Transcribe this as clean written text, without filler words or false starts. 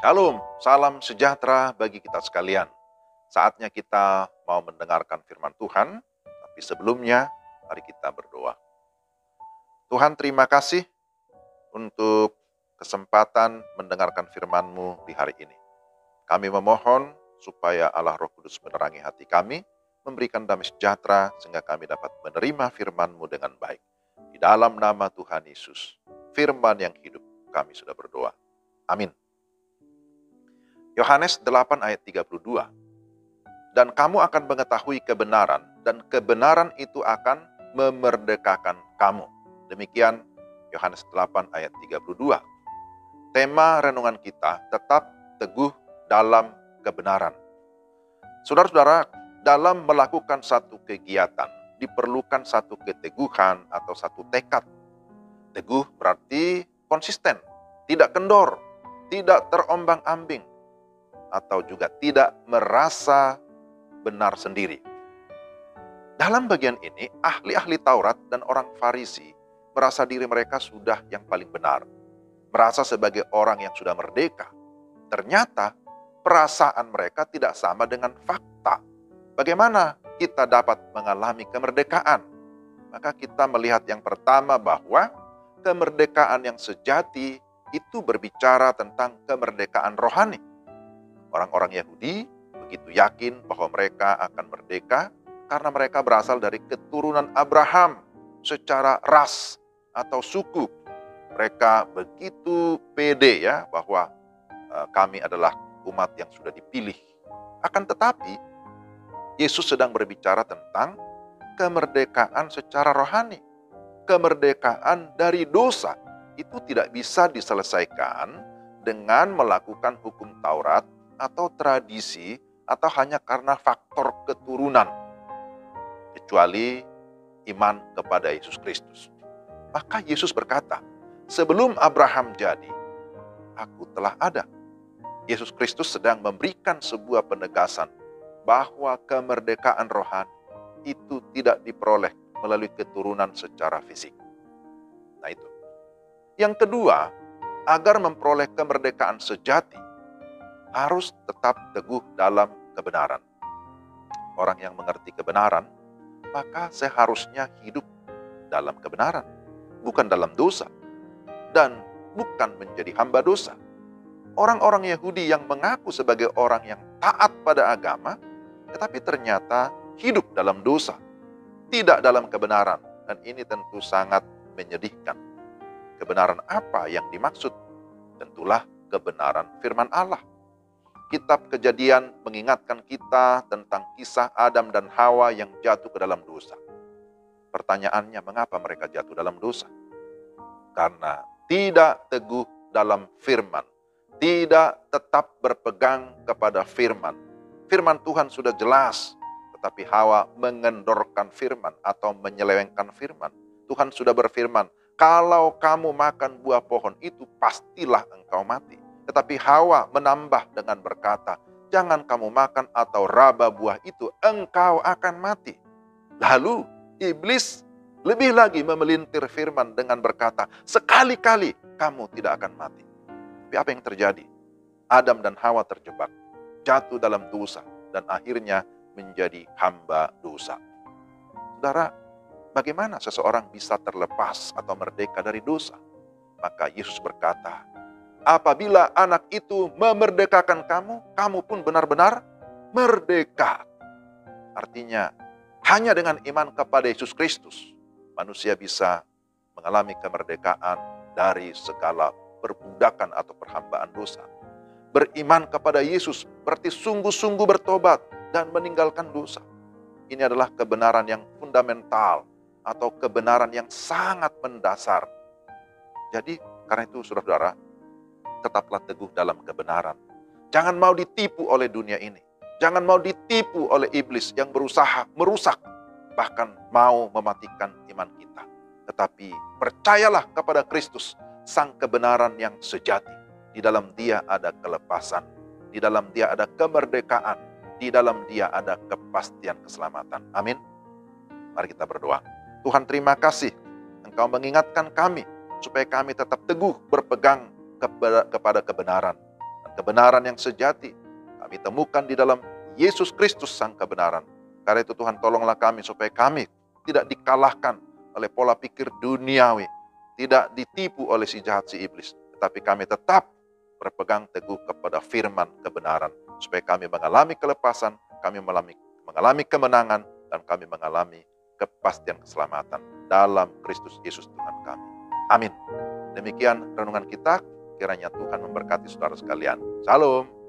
Shalom, salam sejahtera bagi kita sekalian. Saatnya kita mau mendengarkan firman Tuhan, tapi sebelumnya mari kita berdoa. Tuhan, terima kasih untuk kesempatan mendengarkan firman-Mu di hari ini. Kami memohon supaya Allah Roh Kudus menerangi hati kami, memberikan damai sejahtera sehingga kami dapat menerima firman-Mu dengan baik. Di dalam nama Tuhan Yesus, firman yang hidup, kami sudah berdoa. Amin. Yohanes 8 ayat 32. Dan kamu akan mengetahui kebenaran, dan kebenaran itu akan memerdekakan kamu. Demikian Yohanes 8 ayat 32. Tema renungan kita tetap teguh dalam kebenaran. Saudara-saudara, dalam melakukan satu kegiatan, diperlukan satu keteguhan atau satu tekad. Teguh berarti konsisten, tidak kendor, tidak terombang-ambing, atau juga tidak merasa benar sendiri. Dalam bagian ini, ahli-ahli Taurat dan orang Farisi merasa diri mereka sudah yang paling benar. Merasa sebagai orang yang sudah merdeka. Ternyata perasaan mereka tidak sama dengan fakta. Bagaimana kita dapat mengalami kemerdekaan? Maka kita melihat yang pertama bahwa kemerdekaan yang sejati itu berbicara tentang kemerdekaan rohani. Orang-orang Yahudi begitu yakin bahwa mereka akan merdeka karena mereka berasal dari keturunan Abraham secara ras atau suku. Mereka begitu pede ya bahwa kami adalah umat yang sudah dipilih. Akan tetapi Yesus sedang berbicara tentang kemerdekaan secara rohani. Kemerdekaan dari dosa itu tidak bisa diselesaikan dengan melakukan hukum Taurat atau tradisi, atau hanya karena faktor keturunan, kecuali iman kepada Yesus Kristus. Maka Yesus berkata, sebelum Abraham jadi, aku telah ada. Yesus Kristus sedang memberikan sebuah penegasan bahwa kemerdekaan rohani itu tidak diperoleh melalui keturunan secara fisik. Nah itu. Yang kedua, agar memperoleh kemerdekaan sejati, harus tetap teguh dalam kebenaran. Orang yang mengerti kebenaran, maka seharusnya hidup dalam kebenaran, bukan dalam dosa, dan bukan menjadi hamba dosa. Orang-orang Yahudi yang mengaku sebagai orang yang taat pada agama, tetapi ternyata hidup dalam dosa, tidak dalam kebenaran, dan ini tentu sangat menyedihkan. Kebenaran apa yang dimaksud? Tentulah kebenaran firman Allah. Kitab Kejadian mengingatkan kita tentang kisah Adam dan Hawa yang jatuh ke dalam dosa. Pertanyaannya, mengapa mereka jatuh dalam dosa? Karena tidak teguh dalam firman, tidak tetap berpegang kepada firman. Firman Tuhan sudah jelas, tetapi Hawa mengendorkan firman atau menyelewengkan firman. Tuhan sudah berfirman, kalau kamu makan buah pohon itu, pastilah engkau mati. Tetapi Hawa menambah dengan berkata, jangan kamu makan atau raba buah itu, engkau akan mati. Lalu iblis lebih lagi memelintir firman dengan berkata, sekali-kali kamu tidak akan mati. Tapi apa yang terjadi? Adam dan Hawa terjebak, jatuh dalam dosa, dan akhirnya menjadi hamba dosa. Saudara, bagaimana seseorang bisa terlepas atau merdeka dari dosa? Maka Yesus berkata, apabila anak itu memerdekakan kamu, kamu pun benar-benar merdeka. Artinya, hanya dengan iman kepada Yesus Kristus, manusia bisa mengalami kemerdekaan dari segala perbudakan atau perhambaan dosa. Beriman kepada Yesus berarti sungguh-sungguh bertobat dan meninggalkan dosa. Ini adalah kebenaran yang fundamental atau kebenaran yang sangat mendasar. Jadi, karena itu saudara-saudara, tetaplah teguh dalam kebenaran. Jangan mau ditipu oleh dunia ini. Jangan mau ditipu oleh iblis yang berusaha merusak, bahkan mau mematikan iman kita. Tetapi percayalah kepada Kristus, sang kebenaran yang sejati. Di dalam Dia ada kelepasan, di dalam Dia ada kemerdekaan, di dalam Dia ada kepastian keselamatan. Amin. Mari kita berdoa. Tuhan, terima kasih Engkau mengingatkan kami supaya kami tetap teguh berpegang kepada kebenaran. Dan kebenaran yang sejati kami temukan di dalam Yesus Kristus sang kebenaran. Karena itu Tuhan, tolonglah kami supaya kami tidak dikalahkan oleh pola pikir duniawi, tidak ditipu oleh si jahat, si iblis, tetapi kami tetap berpegang teguh kepada firman kebenaran, supaya kami mengalami kelepasan, kami mengalami kemenangan, dan kami mengalami kepastian keselamatan dalam Kristus Yesus Tuhan kami. Amin. Demikian renungan kita, kiranya Tuhan memberkati saudara sekalian. Shalom.